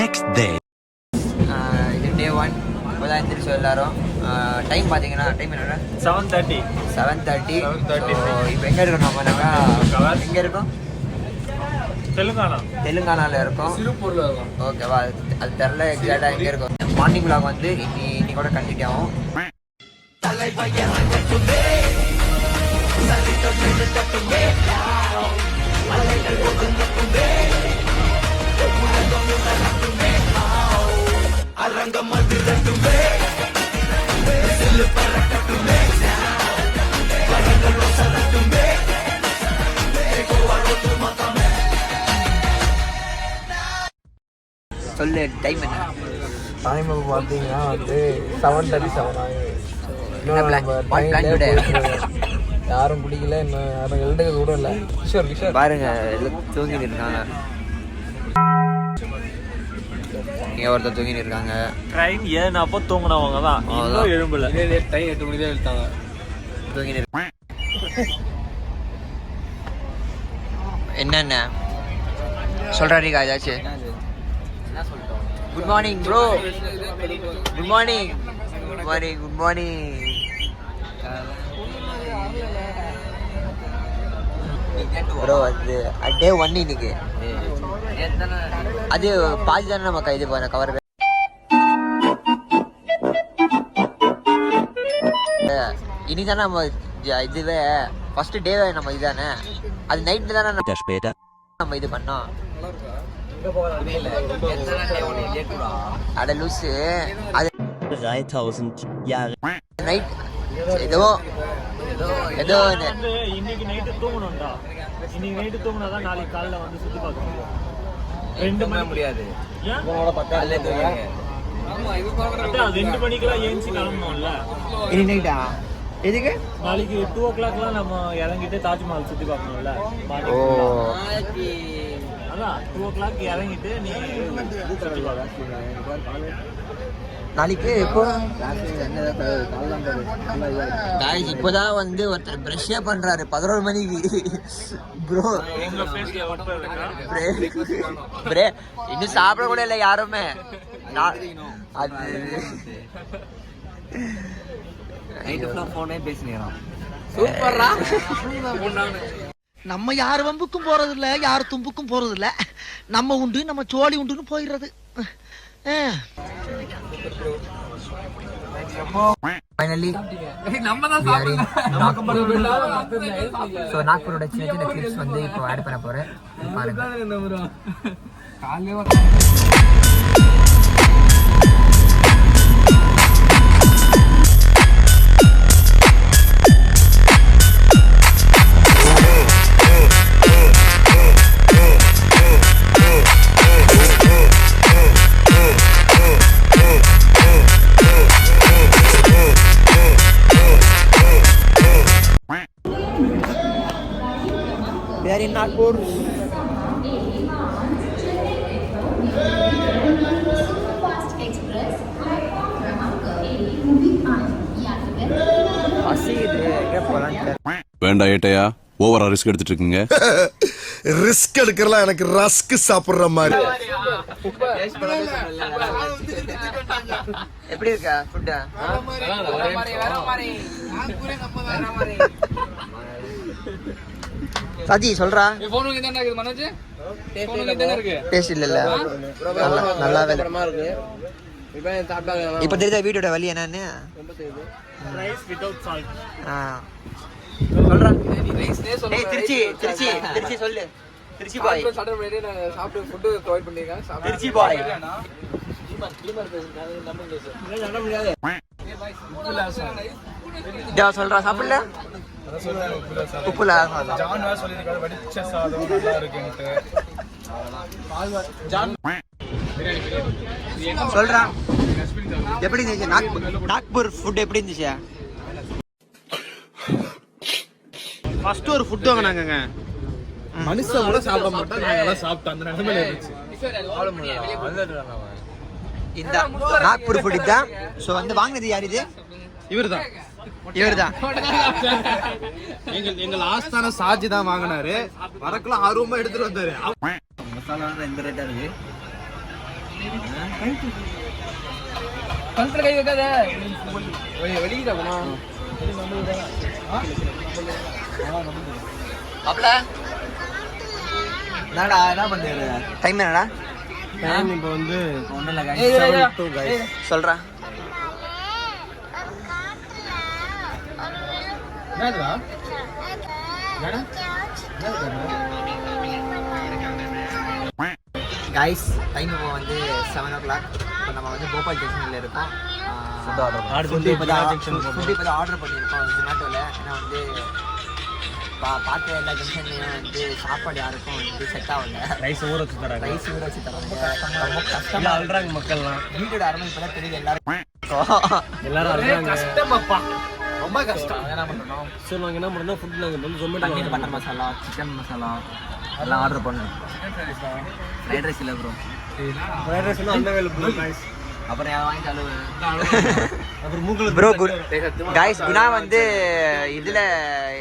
next day. இது டே 1 இப்போதான் எந்திரிச்சோம் எல்லாரும். டைம் பார்த்தீங்கன்னா டைம் என்ன 7:30. 7:30. இப்போ எங்கே இருக்கோம் நம்ம? எங்கே இருக்கோம்? தெலுங்கானாவில் இருக்கோம். திருப்பூரில் இருக்கோம். ஓகேவா, அது தெரில எக்ஸாக்டாக எங்கே இருக்கோம். மார்னிங் விளாக் வந்து இன்னி கூட கண்டினியூ ஆகும். சொல்லு டைம் என்ன? டைம் பார்த்தீங்கன்னா வந்து 7:37 யாரும் பிடிக்கல, இன்னும் யாரும் எழுதுறது கூட இல்லை. கிஷோர் பாருங்க எல்லாம் தூங்கிட்டு இருக்காங்க. இங்கே ஒருத்தர் தூங்கிட்டு இருக்காங்க. ட்ரெயின் ஏறினப்போ தூங்கினவங்க தான், இன்னும் எழும்பல. டைம் 8 மணிக்கு தான் எழுத்தாங்க. தூங்கிட்டு என்னென்ன சொல்கிறாரிக்கா ஏதாச்சும்? Good morning bro. Good morning. Good morning. Good morning. Bro அது டே 1 இன்னைக்கு. அது பாதி தானே நம்ம இது பண்ண கவர். இனி தானே நம்ம இதுவே ஃபர்ஸ்ட் டேவே நம்ம இதுதானே. அது நைட்டு தானே நம்ம இது பண்ணோம். அட லூசு, அது 3000 Jahre. நைட் ஏதோ இன்னைக்கு நைட்டு தூங்கணும்டா. இன்னைக்கு நைட்டு தூங்கினாதான் நாளைக்கு காலைல வந்து சுத்தி பார்க்க முடியும். 2 மணி முடியாது. ஏன் 2 மணிக்கெல்லாம் ஏஞ்சி கிளம்பணும்ல. இனி நைட்டா? எதுக்கு? நாளைக்கு 2 o'clockலாம் நம்ம இறங்கிட்டு தாஜ்மஹால் சுத்தி பார்க்கணும்ல. ஓ அதான் 2 o'clock இறங்கிட்டு நீ சுத்தி பார்க்க. நாளைக்கு இப்போ இப்போதான் வந்து ஒருத்தர் ப்ரஷ்ஷே பண்றாரு 11 மணிக்கு. ப்ரோ ப்ரே இன்னும் சாப்பிட கூட இல்லை யாருமே. அது நம்ம யார் வம்புக்கும் போறது இல்ல, யார் தும்புக்கும் போறது இல்ல. நம்ம உண்டு, நம்ம சோழி உண்டுன்னு போயிடுறது. ஃபைனலி நாக்பூரோட சின்ன சின்ன கிளிப்ஸ் வந்து இப்போ ஆட் பண்ண போறேன். பாருங்க. We are in Nagpur. வேண்டாம் ஏட்டையா, ஓவரா ரிஸ்க் எடுத்துட்டு இருக்கீங்க. ரிஸ்க் எடுக்கிறலாம் எனக்கு ரஸ்க் சாப்பிடுற மாதிரி. எப்படி இருக்கா ஃபுட்? சஜி சொல்றா. டேஸ்ட் இல்ல. நல்லாவே இருக்கு. இப்ப தெரியுதா வீட்டோட வலி என்னன்னு? Rice without salt. சொல்றா. ஏய் திருச்சி திருச்சி திருச்சி சொல்லு. திருச்சி பாய் சாப்பிட்டு ஃபுட் ப்ரொவைட் பண்ணிருக்காங்க. திருச்சி பாய் சொல்றா. சாப்பிடல உப்புல சொல்றா. எப்படி இருந்துச்சு நாக்பூர் ஃபுட்? எப்படி இருந்துச்சு? ஃபர்ஸ்ட் ஒரு ஃபுட் வாங்கினாங்க. மனுஷன் கூட சாப்பிட மாட்டோம், நாங்க எல்லாம் சாப்பிட்டோம். அந்த நிலைமையில இருந்துச்சு. இந்த நாக்பூர் ஃபுட் தான். ஸோ வந்து வாங்கினது யார்? இது இவர்தான். எங்க லாஸ்டான சாஜி தான் வாங்கினாரு. வரக்குள்ள ஆர்வமா எடுத்துட்டு வந்தாரு. மசாலா இந்த ரேட்டா இருக்கு. கழுத்துல கை வைக்காத வெளியிட்ட போனோம். அப்பல என்னடா என்ன பண்ணுற டைம் என்னடா இப்போ வந்து ஒன்றும் இல்லை சொல்கிறேன் கைஸ் டைம் இப்போ வந்து 7 o'clock. இப்போ நம்ம வந்து போபால் ஜங்ஷனில் இருக்கோம். ஃபுட்டு இப்போ தான் ஆர்டர் பண்ணியிருக்கோம் ஜொமேட்டோவில். ஏன்னா வந்து பார்த்த எல்லா ஜங்ஷன்லையும் வந்து சாப்பாடு யாருக்கும் வந்து செட் ஆகல. ரைஸ் ஊற வச்சு தராங்க ரொம்ப கஷ்டமாக அழுறாங்க மக்கள்லாம். வீட்டோட அருமை இப்போ தான் தெரியுது எல்லாரும் கஷ்டமாப்பா ரொம்ப கஷ்டம். என்ன பண்ணணும் சரி நாங்கள் என்ன பண்ணோம் ஃபுட் நாங்கள் வந்து ஜொமேட்டோ பன்னீர் பட்டர் மசாலா சிக்கன் மசாலா எல்லாம் ஆர்டர் பண்ணோம். ஃப்ரைட் ரைஸ் இல்லை bro fried rice unavailable guys. அப்புறம் வாங்கிட்டாலும் அப்புறம் மூக்கல ப்ரோ கைஸ் குணா வந்து இதில்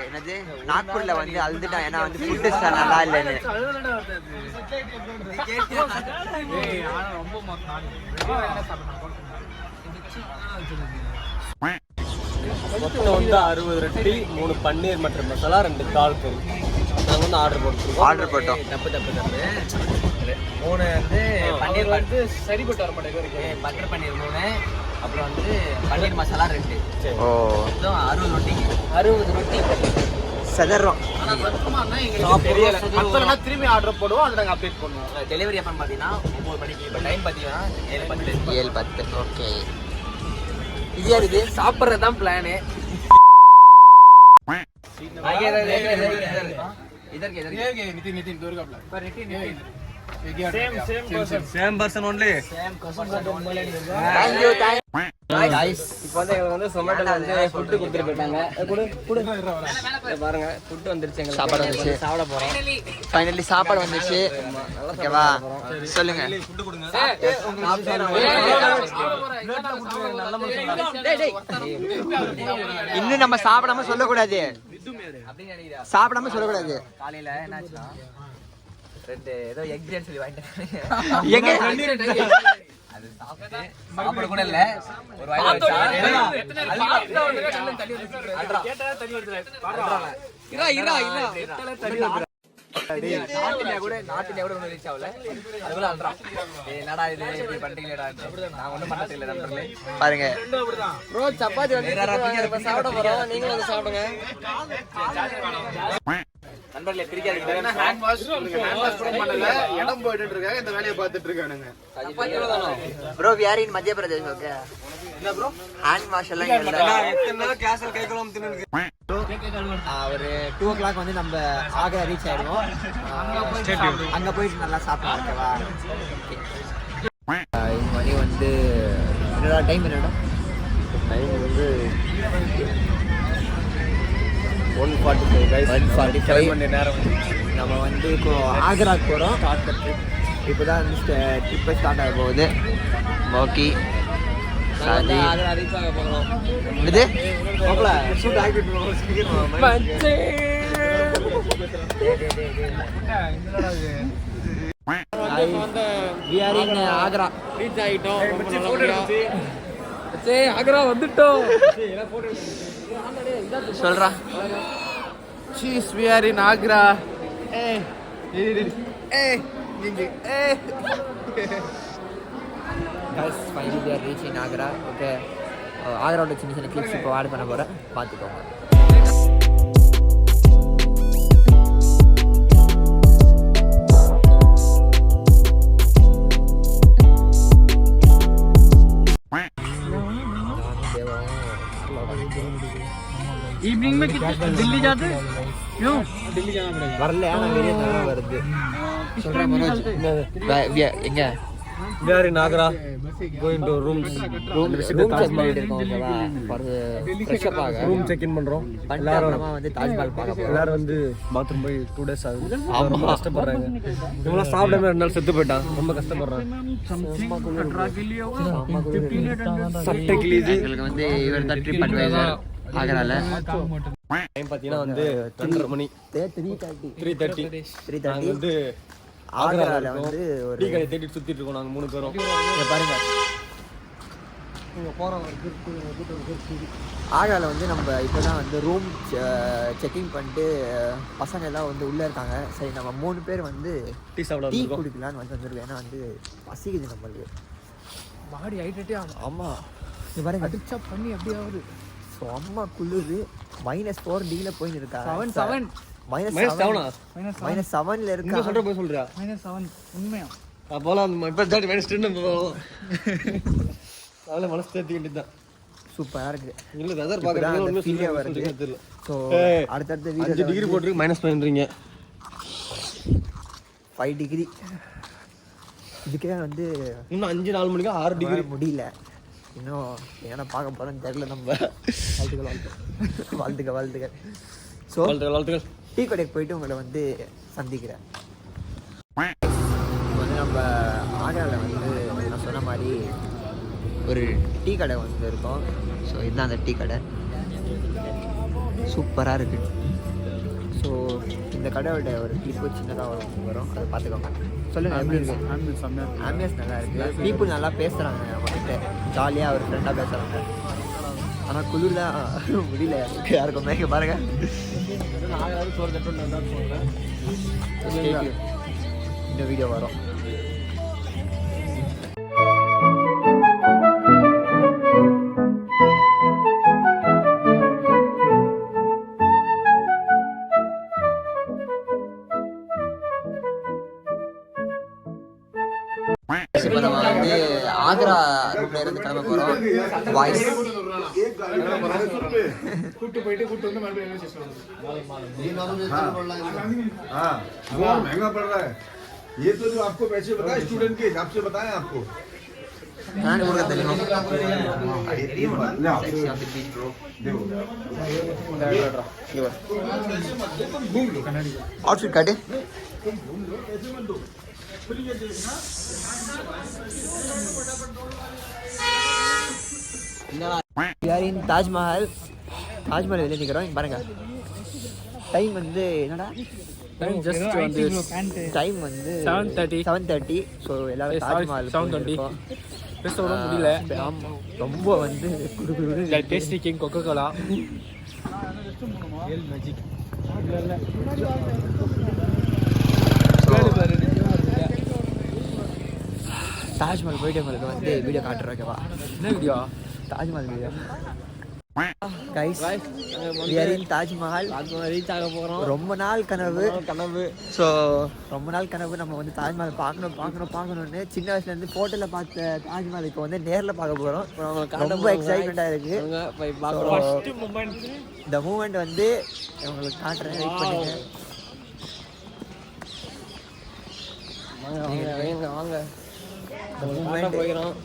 என்னது நாக்பூரில் வந்து அழுதுட்டான். ஏன்னா வந்து ஃபுட்டு நல்லா இல்லைன்னு. மொத்தம் வந்து 60 ரொட்டி 3 பன்னீர் மட்டர் மசாலா 2 கால் கறி நாங்கள் வந்து ஆர்டர் போட்டோம். தப்பு 3 வந்து பன்னீர் வந்து சரிப்பட்டு வர மாட்டேங்குது. பட்டர் பன்னீர் 3 அப்புறம் வந்து பன்னீர் மசாலா 2. ஓ 60 ரொட்டி சதறோம். திரும்பி ஆர்டர் போடுவோம். அதை நாங்கள் அப்டேட் பண்ணுவோம். டெலிவரி எப்போ பார்த்தீங்கன்னா 9 மணிக்கு. இப்போ டைம் பார்த்தீங்கன்னா 7:10. ஓகே இது யாரு சாப்பிட்றது தான் பிளானு. Same person only. இப்போ வந்து எங்களுக்கு வந்து சொமேட்டோல வந்து ஃபுட்டு கொடுத்துட்டு போயிட்டாங்க. பாருங்க ஃபுட்டு வந்துருச்சு. எங்களுக்கு சாப்பாடு வந்துச்சு. சாப்பிட போறோம். ஃபைனலி சாப்பாடு வந்துச்சு. ஓகேவா சொல்லுங்க. இன்னும் நம்ம சாப்பிடாம சொல்லக்கூடாது. சாப்பிடாம சொல்லக்கூடாது. காலையில என்னாச்சுன்னா ஏதோ எக் பிரியாணி சொல்லி வாங்கிட்டேன். அது சாப்பிட கூட இல்ல. ஒரு வாய் நாட்டிலே கூட ஒண்ணு ரீச் ஆகல. அதுக்குள்ள அல்றான் என்னடா இது இப்படி பண்றீங்களா? நான் ஒண்ணும் பண்ணது இல்ல நண்பர்களே. பாருங்க ப்ரோ சப்பாத்தி வந்து சாப்பிட போறோம். நீங்களும் வந்து சாப்பிடுங்க நண்பர்களே. பிரிக்காதீங்க. ஹேண்ட் வாஷ் பண்ணல. இடம் போயிட்டு இருக்காங்க. இந்த வேலையை பார்த்துட்டு இருக்கானுங்க. ப்ரோ we are in மத்திய பிரதேஷ். ஓகே என்ன ப்ரோ ஹேண்ட் வாஷ் எல்லாம் இல்ல. எத்தனை கேஷல் கைக்குலாம் தின்னு ஒரு 2 o'clock வந்து நம்ம ஆக்ரா ரீச் ஆயிடுவோம். அங்க போயிட்டு நல்லா சாப்பிடலாம். ஓகேவா இது மணி வந்து என்னடா டைம் என்னடா டைம் வந்து 1:45 மணி நேரம். நம்ம வந்து இப்போ ஆக்ராக்கு போகிறோம். இப்போ தான் ட்ரிப்பை ஸ்டார்ட் ஆக போகுது. ஓகே சரி ரீச் ஆக போகிறோம். இது ஷூட் ஆகிட்டு we are in Agra. Reach ஆகிட்டோம். ஆக்ரா வந்துட்டோம். சொல்றா Cheers, we are in Agra. guys finally we are reaching Agra. Okay ஆக்ராவோட சின்ன சின்ன கிளிப்ஸ் இப்போ ஆட் பண்ண போகிறேன். பார்த்துக்கோங்க. इवनिंग में दिल्ली जाते क्यों? दिल्ली जाना पड़ेगा. வரல ஆனா வெளியே தான் வருது. சொல்றேன் மனோஜ். எங்க We are in Agra. Going to rooms. Room check பண்ணிட்டு இருக்கோம். ஓகேவா ஃப்ரெஷ் அப் ஆக ரூம் செக் இன் பண்றோம். எல்லாரும் வந்து தாஜ்மஹால் பார்க்க போறோம். எல்லாரும் வந்து பாத்ரூம் போய் 2 days ஆகுது. ரொம்ப கஷ்டப்படுறாங்க. இவங்களாம் சாப்பிடாம 2 நாள் செத்து போயிட்டான். ரொம்ப கஷ்டப்படுறாங்க. சட்டை கிழிது. எங்களுக்கு வந்து இவர் தான் ட்ரிப் அட்வைசர் ஆக்ரால. டைம் பார்த்தீங்கன்னா வந்து 3:30 மணி. 3:30 நாங்கள் வந்து ஆக்ராவில் வந்து ஒரு டீ கடை தேடிட்டு சுற்றிட்டு இருக்கோம் நாங்கள் 3 பேரும். இங்க பாருங்க ஆக்ராவில் வந்து நம்ம இப்போ தான் வந்து ரூம் செக்கிங் பண்ணிட்டு பசங்க எல்லாம் வந்து உள்ளே இருக்காங்க. சரி நம்ம 3 பேர் வந்து டீ சாப்பிட டீ குடிக்கலான்னு வந்துருக்கோம். ஏன்னா வந்து பசிக்குது நம்மளுக்கு. பாடி ஹைட்ரேட்டே ஆகும். ஆமாம் இது பாருங்க அடிச்சா பண்ணி அப்படியே ஆகுது. ஸோ அம்மா குளிர் -4 டிகிரியில் போயின்னு இருக்கா. -7 -7ல இருக்கா. சொல்கிற போய் சொல்கிறியா? -7 உண்மையா? அப்போலாம் இப்போ -10 போகலாம். அதில் மனசு தேர்த்தி வேண்டியது தான். சூப்பராக இருக்குது. இல்லை வெதர் ஃபீலே பார்க்குறது வருது. தெரியல. ஸோ அடுத்தடுத்த 5 வீடியோ டிகிரி போட்டுருக்கு மைனஸ் பண்ணுறீங்க. 5 டிகிரி. இதுக்கே வந்து இன்னும் 5-4 மணிக்கு 6 டிகிரி முடியல. இன்னும் என்ன பார்க்க போகிறோன்னு தெரியல. நம்ம வாழ்த்துக்கள். ஸோ வாழ்த்துக்கள். டீ கடைக்கு போயிட்டு உங்களை வந்து சந்திக்கிறேன். வந்து நம்ம ஆக்ராவில் வந்து நான் சொன்ன மாதிரி ஒரு டீ கடை வந்து இருக்கோம். ஸோ இதுதான் அந்த டீ கடை. சூப்பராக இருக்குது. ஸோ இந்த கடையோட ஒரு கிளிப்பு சின்னதாக வரும், அதை பார்த்துக்கோங்க. சொல்லுங்கள் எப்படி இருக்கு? ஆம்பியன்ஸ் நல்லா இருக்குது. பீப்புள் நல்லா பேசுகிறாங்க நம்மக்கிட்ட, ஜாலியாக ஒரு ஃப்ரெண்டாக பேசுகிறாங்க. ஆனால் குளிர் தான் முடியல யாருக்குமே. இங்கே பாருங்கள் இந்த வீடியோ வரும். இப்போ நம்ம வந்து ஆக்ரா ரூம்ல இருந்து கிளம்ப போகிறோம். வாய்ஸ் கூட்டு போயிட்டு கூட்டு வந்து மறுபடியும் महंगा पड़ रहा है ये तो जो आपको पैसे बताए स्टूडेंट के हिसाब से बताएं आपको நான் கொடுக்க தெரியும். ஆட்ஃபிட் காட்டு. யாரின் தாஜ்மஹால் வெளியே நிற்கிறோம். இங்கே பாருங்க டைம் வந்து என்னடா டைம் வந்து 7:30. ஸோ எல்லாரும் தாஜ்மஹால் 7:20 பேச முடியல. ஆமாம் ரொம்ப வந்து tasty king coca cola Taj Mahal போயிட்டு உங்களுக்கு வந்து வீடியோ காட்டுறோம். ஓகேவா? என்ன video? Taj Mahal video. Guys we are in Taj Mahal. Reach ஆக போகிறோம். ரொம்ப நாள் கனவு. ஸோ ரொம்ப நாள் கனவு நம்ம வந்து தாஜ்மஹால் பார்க்கணும்னு சின்ன வயசுலேருந்து ஃபோட்டோவில் பார்த்த தாஜ்மஹால் இப்போ வந்து நேரில் பார்க்க போகிறோம். ரொம்ப எக்ஸைட்மெண்ட்டாக இருக்குது. இந்த மூமெண்ட் வந்து உங்களுக்கு காட்டுறேன். வெயிட் பண்ணுங்க. வாங்க போயிடும்.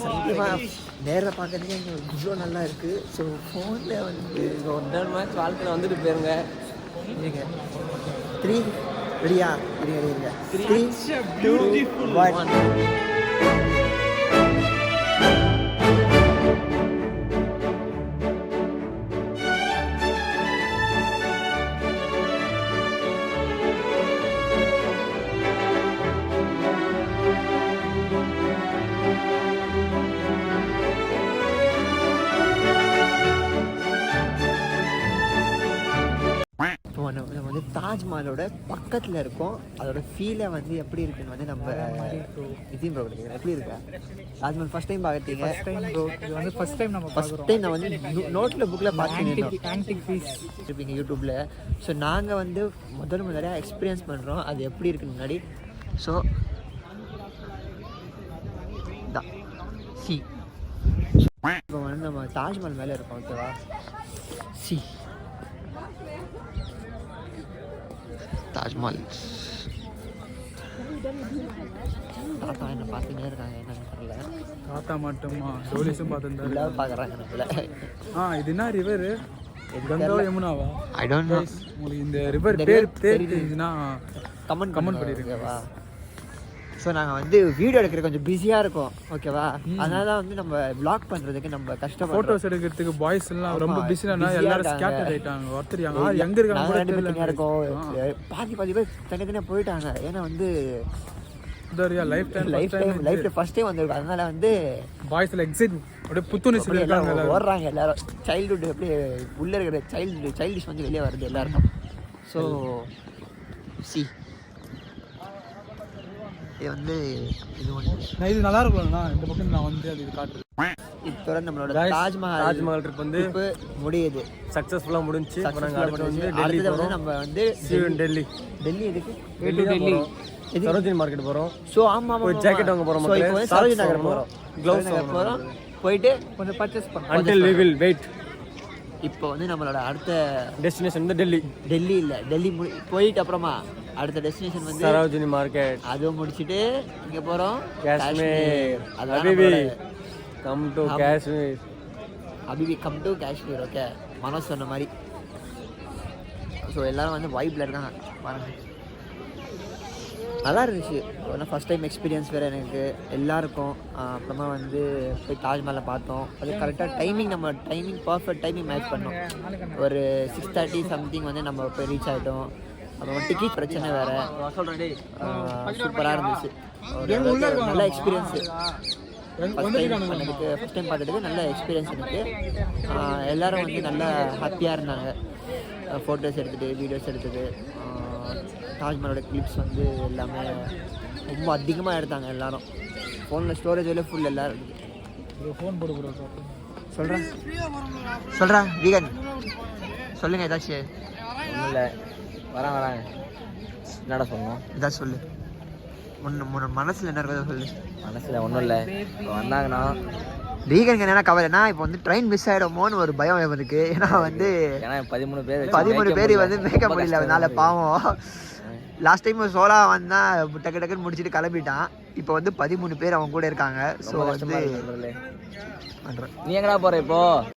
சத்தியமாக நேரில் பார்க்கறதுக்கு இங்கே இவ்வளோ நல்லா இருக்குது. ஸோ ஃபோனில் வந்து ஒரு நாள் மேட்ச் வாழ்க்கையில் வந்துட்டு போயிருங்க. இருங்க 3 ரெடியா? இருங்க 3 2 1. நம்ம வந்து தாஜ்மஹாலோட பக்கத்தில் இருக்கோம். அதோட ஃபீலை வந்து எப்படி இருக்குன்னு வந்து நம்ம நிதின் ப்ரோ கிடைக்கிறேன். எப்படி இருக்கா தாஜ்மஹால்? ஃபர்ஸ்ட் டைம் பார்த்துட்டீங்க? ஃபர்ஸ்ட் டைம் நான் வந்து நோட்டில் புக்கில் பார்த்துருப்பீங்க யூடியூப்பில். ஸோ நாங்கள் வந்து முதல்ல எக்ஸ்பீரியன்ஸ் பண்ணுறோம் அது எப்படி இருக்குன்னு முன்னாடி. ஸோ சி இப்போ வந்து நம்ம தாஜ்மஹால் மேலே இருக்கோம். ஓகேவா? சி தாஜ்மஹால். தாத்தா என்ன பார்த்துட்டே இருக்காங்க, என்னன்னு தெரியல. தாத்தா மட்டுமா டோலிஸும் பார்த்துருந்தா எல்லாரும் பார்க்குறாங்க நம்மள. இது என்ன ரிவர்? கங்கா யமுனாவா? I don't know. உங்களுக்கு இந்த ரிவர் பேர் தெரிஞ்சுன்னா கமெண்ட் பண்ணிடுங்க. வா ஸோ நாங்கள் வந்து வீடியோ எடுக்கிற கொஞ்சம் பிஸியாக இருக்கோம் ஓகேவா, அதனால தான் வந்து நம்ம vlog பண்ணுறதுக்கு நம்ம கஷ்டப்படுறோம். ஃபோட்டோஸ் எடுக்கிறதுக்கு பாய்ஸ் எல்லாம் ரொம்ப பிஸினா எல்லாரும் ஸ்கேட்டர் ஆயிட்டாங்க. ஒருத்தர் எங்க இருக்காங்க கூட ரெண்டு பேர் தனியாக இருக்கோம், பாதி பேர் தனித்தனியாக போயிட்டாங்க. ஏன்னா வந்து லைஃப்ல ஃபர்ஸ்ட் டைம் வந்திருக்கும், அதனால வந்து பாய்ஸ்ல எக்ஸைட் அப்படியே புத்துணர்ச்சி இருக்காங்க, ஓடுறாங்க எல்லாரும். சைல்டுஹுட் அப்படியே உள்ளே இருக்கிற சைல்டிஷ் வந்து வெளியே வருது எல்லாருக்கும். ஸோ சி இது வந்து இது ஒன்று இது நல்லா இருக்கும்ண்ணா. இந்த பக்கம் நான் வந்து அது காட்டுறேன். இப்போ நம்மளோட தாஜ்மஹால் ட்ரிப் வந்து இப்போ முடியுது, சக்ஸஸ்ஃபுல்லாக முடிஞ்சு. அடுத்தது வந்து நம்ம வந்து டெல்லி எதுக்கு டெல்லி சரோஜினி மார்க்கெட் போகிறோம். ஸோ ஆமாம் ஜாக்கெட் வாங்க போகிறோம், சரோஜினி நகர் போகிறோம், க்ளவுஸ் போகிறோம், போயிட்டு கொஞ்சம் பர்ச்சேஸ் பண்ணுறோம். until we will wait. இப்போ வந்து நம்மளோட அடுத்த டெஸ்டினேஷன் வந்து டெல்லி இல்லை, டெல்லி போயிட்டு அப்புறமா அடுத்த டெஸ்டினேஷன் வந்து சரோஜினி மார்க்கெட். அதுவும் முடிச்சுட்டு இங்கே போகிறோம் காஷ்மீர். Come to Kashmir. அபிபி come to Kashmir. Okay, Manoj சொன்ன மாதிரி. ஸோ எல்லோரும் வந்து வைப்பில் இருக்காங்க பாருங்க. நல்லா இருந்துச்சு. ஆனால் ஃபஸ்ட் டைம் எக்ஸ்பீரியன்ஸ் வேறு எனக்கு எல்லாருக்கும். அப்புறமா வந்து போய் தாஜ்மஹாலை பார்த்தோம். அது கரெக்டாக நம்ம டைமிங் பர்ஃபெக்ட் டைமிங் மேட்ச் பண்ணோம். ஒரு 6:30 சம்திங் வந்து நம்ம போய் ரீச் ஆகிட்டோம். அப்புறம் டிக்கெட் பிரச்சனை வேறு. சூப்பராக இருந்துச்சு. ஒரு நல்ல எக்ஸ்பீரியன்ஸு. ஃபஸ்ட் டைம் பார்த்ததுக்கு நல்ல எக்ஸ்பீரியன்ஸ் எனக்கு. எல்லோரும் வந்து நல்லா ஹாப்பியாக இருந்தாங்க. ஃபோட்டோஸ் எடுத்துகிட்டு வீடியோஸ் எடுத்துகிட்டு தாஜ்மஹாலோட கிளிப்ஸ் வந்து எல்லாமே ரொம்ப அதிகமாக எடுத்தாங்க எல்லோரும். ஃபோனில் ஸ்டோரேஜ் வேலை ஃபுல் எல்லோரும் ஃபோன் போட்டு சொல்கிறேன் வீகன் சொல்லுங்கள் ஏதாச்சும். ஒன்றும் இல்லை, வராங்க என்னடா சொல்லணும், ஏதாச்சும் சொல்லு. ஒன்று மனசில் என்ன இருக்கிறத சொல்லு. மனசில் ஒன்றும் இல்லை, இப்போ வந்தாங்கன்னா வீகனுக்கு என்னென்ன கவலைன்னா இப்போ வந்து ட்ரெயின் மிஸ் ஆகிடுமோன்னு ஒரு பயம் இருக்கு. ஏன்னா வந்து 13 பேர் வந்து மேக்கப் முடியல, அதனால பாவம். லாஸ்ட் டைம் சோலா வந்தால் டக்கு டக்குன்னு முடிச்சுட்டு கிளம்பிட்டான். இப்போ வந்து 13 பேர் அவங்க கூட இருக்காங்க. ஸோ வந்து நீ எங்கடா போகிற இப்போ?